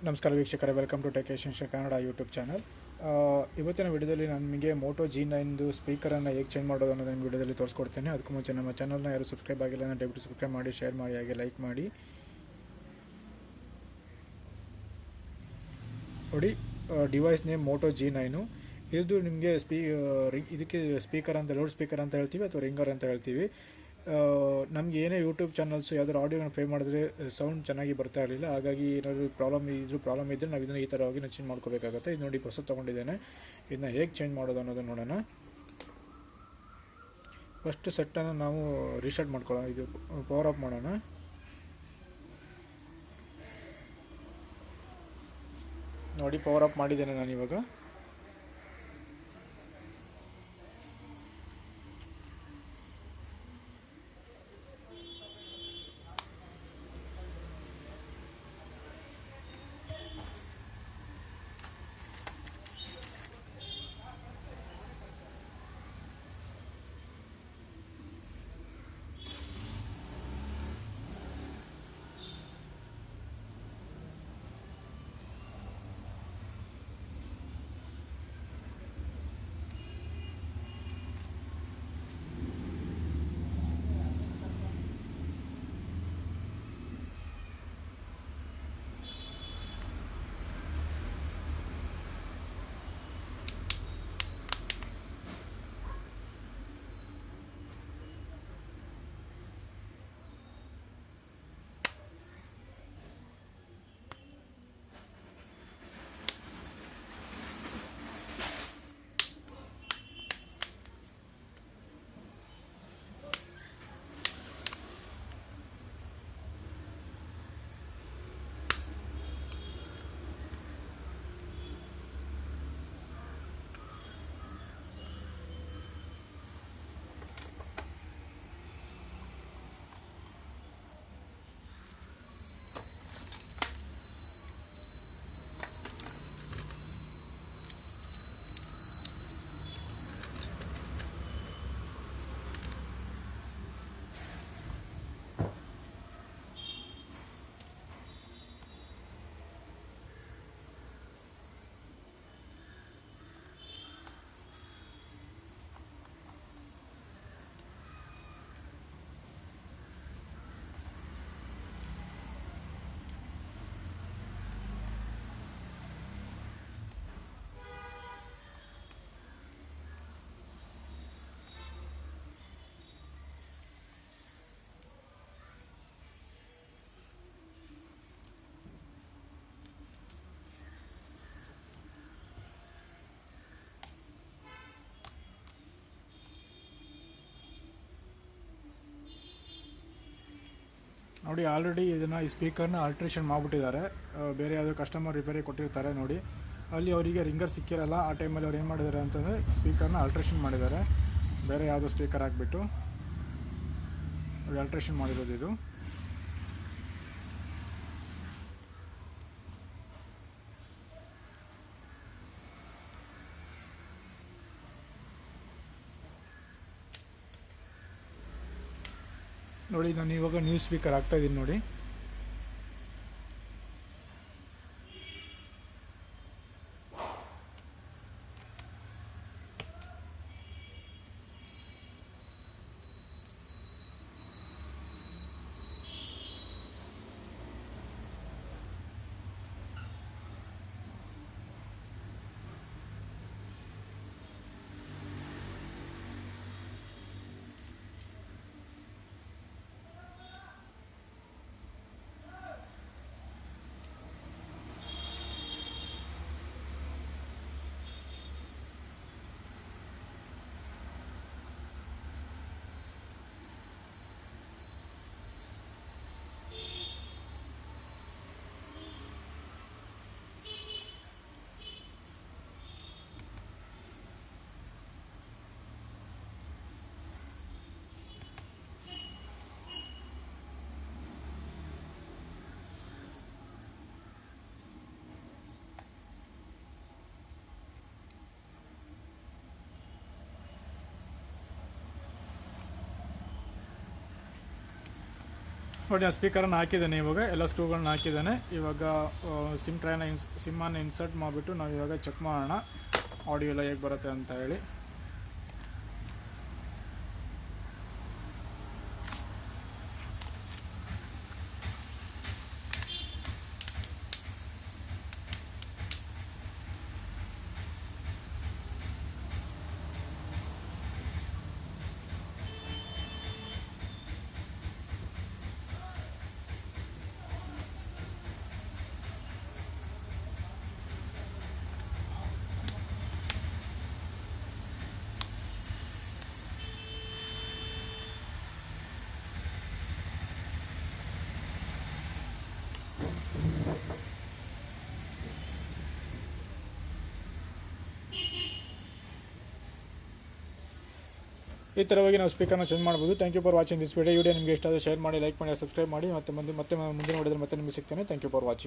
ನಮಸ್ಕಾರ ವೀಕ್ಷಕರೇ, welcome to Tech Essential Kannada YouTube channel. ಇವತ್ತಿನ ವಿಡಿಯೋದಲ್ಲಿ ನಾನು ನಿಮಗೆ ಮೋಟೋ G9 ಸ್ಪೀಕರನ್ನು ಹೇಗೆ ಚೇಂಜ್ ಮಾಡೋದು ಅನ್ನೋದನ್ನು ವಿಡಿಯೋದಲ್ಲಿ ತೋರಿಸ್ಕೊಡ್ತೇನೆ. ಅದಕ್ಕೂ ಮುಂಚೆ ನಮ್ಮ ಚಾನಲ್ನ ಯಾರು ಸಬ್ಸ್ಕ್ರೈಬ್ ಆಗಿಲ್ಲ ಅಂದರೆ ದಯವಿಟ್ಟು ಸಬ್ಸ್ಕ್ರೈಬ್ ಮಾಡಿ, ಶೇರ್ ಮಾಡಿ, ಹಾಗೆ ಲೈಕ್ ಮಾಡಿ. ನೋಡಿ, ಡಿವೈಸ್ ನೇಮ್ ಮೋಟೋ G9. ಇದು ನಿಮಗೆ ಇದಕ್ಕೆ ಸ್ಪೀಕರ್ ಅಂತ, ಲೌಡ್ ಸ್ಪೀಕರ್ ಅಂತ ಹೇಳ್ತೀವಿ ಅಥವಾ ರಿಂಗರ್ ಅಂತ ಹೇಳ್ತೀವಿ. ನಮಗೆ ಏನೇ ಯೂಟ್ಯೂಬ್ ಚಾನಲ್ಸು ಯಾವ್ದಾದ್ರು ಆಡಿಯೋನ ಪ್ಲೇ ಮಾಡಿದ್ರೆ ಸೌಂಡ್ ಚೆನ್ನಾಗಿ ಬರ್ತಾ ಇರಲಿಲ್ಲ. ಹಾಗಾಗಿ ಏನಾದರೂ ಪ್ರಾಬ್ಲಮ್ ಇದ್ದರೆ ನಾವು ಇದನ್ನು ಈ ಥರವಾಗಿ ಚೇಂಜ್ ಮಾಡ್ಕೋಬೇಕಾಗುತ್ತೆ. ಇದು ನೋಡಿ, ಹೊಸ ತೊಗೊಂಡಿದ್ದೇನೆ. ಇದನ್ನ ಹೇಗೆ ಚೇಂಜ್ ಮಾಡೋದು ಅನ್ನೋದನ್ನು ನೋಡೋಣ. ಫಸ್ಟ್ ಸೆಟ್ಟನ್ನು ನಾವು ರೀಸೆಟ್ ಮಾಡ್ಕೊಳ್ಳೋಣ. ಇದು ಪವರ್ ಆಫ್ ಮಾಡೋಣ. ನೋಡಿ, ಪವರ್ ಆಫ್ ಮಾಡಿದ್ದೇನೆ ನಾನಿವಾಗ. ನೋಡಿ, ಆಲ್ರೆಡಿ ಈ ಸ್ಪೀಕರ್ನ ಆಲ್ಟ್ರೇಷನ್ ಮಾಡಿಬಿಟ್ಟಿದ್ದಾರೆ. ಬೇರೆ ಯಾವುದೋ ಕಸ್ಟಮರ್ ರಿಪೇರಿ ಕೊಟ್ಟಿರ್ತಾರೆ. ನೋಡಿ, ಅಲ್ಲಿ ಅವರಿಗೆ ರಿಂಗರ್ ಸಿಕ್ಕಿರಲ್ಲ. ಆ ಟೈಮಲ್ಲಿ ಅವ್ರು ಏನು ಮಾಡಿದ್ದಾರೆ ಅಂತಂದರೆ ಸ್ಪೀಕರ್ನ ಆಲ್ಟ್ರೇಷನ್ ಮಾಡಿದ್ದಾರೆ. ಬೇರೆ ಯಾವುದೋ ಸ್ಪೀಕರ್ ಹಾಕ್ಬಿಟ್ಟು ಆಲ್ಟ್ರೇಷನ್ ಮಾಡಿರೋದು ಇದು. ನೋಡಿ, ನಾನು ಇವಾಗ ನ್ಯೂ ಸ್ಪೀಕರ್ ಹಾಕ್ತಾಯಿದ್ದೀನಿ. ನೋಡಿ, ನೋಡಿ ನಾನು ಸ್ಪೀಕರನ್ನು ಹಾಕಿದ್ದೇನೆ, ಇವಾಗ ಎಲ್ಲ ಸ್ಕ್ರೂಗಳನ್ನ ಹಾಕಿದ್ದಾನೆ. ಇವಾಗ ಸಿಮ್ಮನ್ನು ಇನ್ಸರ್ಟ್ ಮಾಡಿಬಿಟ್ಟು ನಾವು ಇವಾಗ ಚೆಕ್ ಮಾಡೋಣ ಆಡಿಯೋ ಎಲ್ಲ ಹೇಗೆ ಬರುತ್ತೆ ಅಂತ ಹೇಳಿ. ಈ ಥರವಾಗಿ ನಾವು ಸ್ಪೀಕರ್ನ ಚೇಂಜ್ ಮಾಡ್ಬೋದು. Thank you for watching this video ನಿಮಗೆ ಇಷ್ಟ ಆದರೆ ಶೇರ್ ಮಾಡಿ, ಲೈಕ್ ಮಾಡಿ, ಸಬ್ಸ್ಕ್ರೈಬ್ ಮಾಡಿ. ಮತ್ತೆ ಮುಂದಿನ ವಿಡಿಯೋದಲ್ಲಿ ಮತ್ತೆ ನಿಮಗೆ ಸಿಗ್ತೇನೆ. Thank you for watching.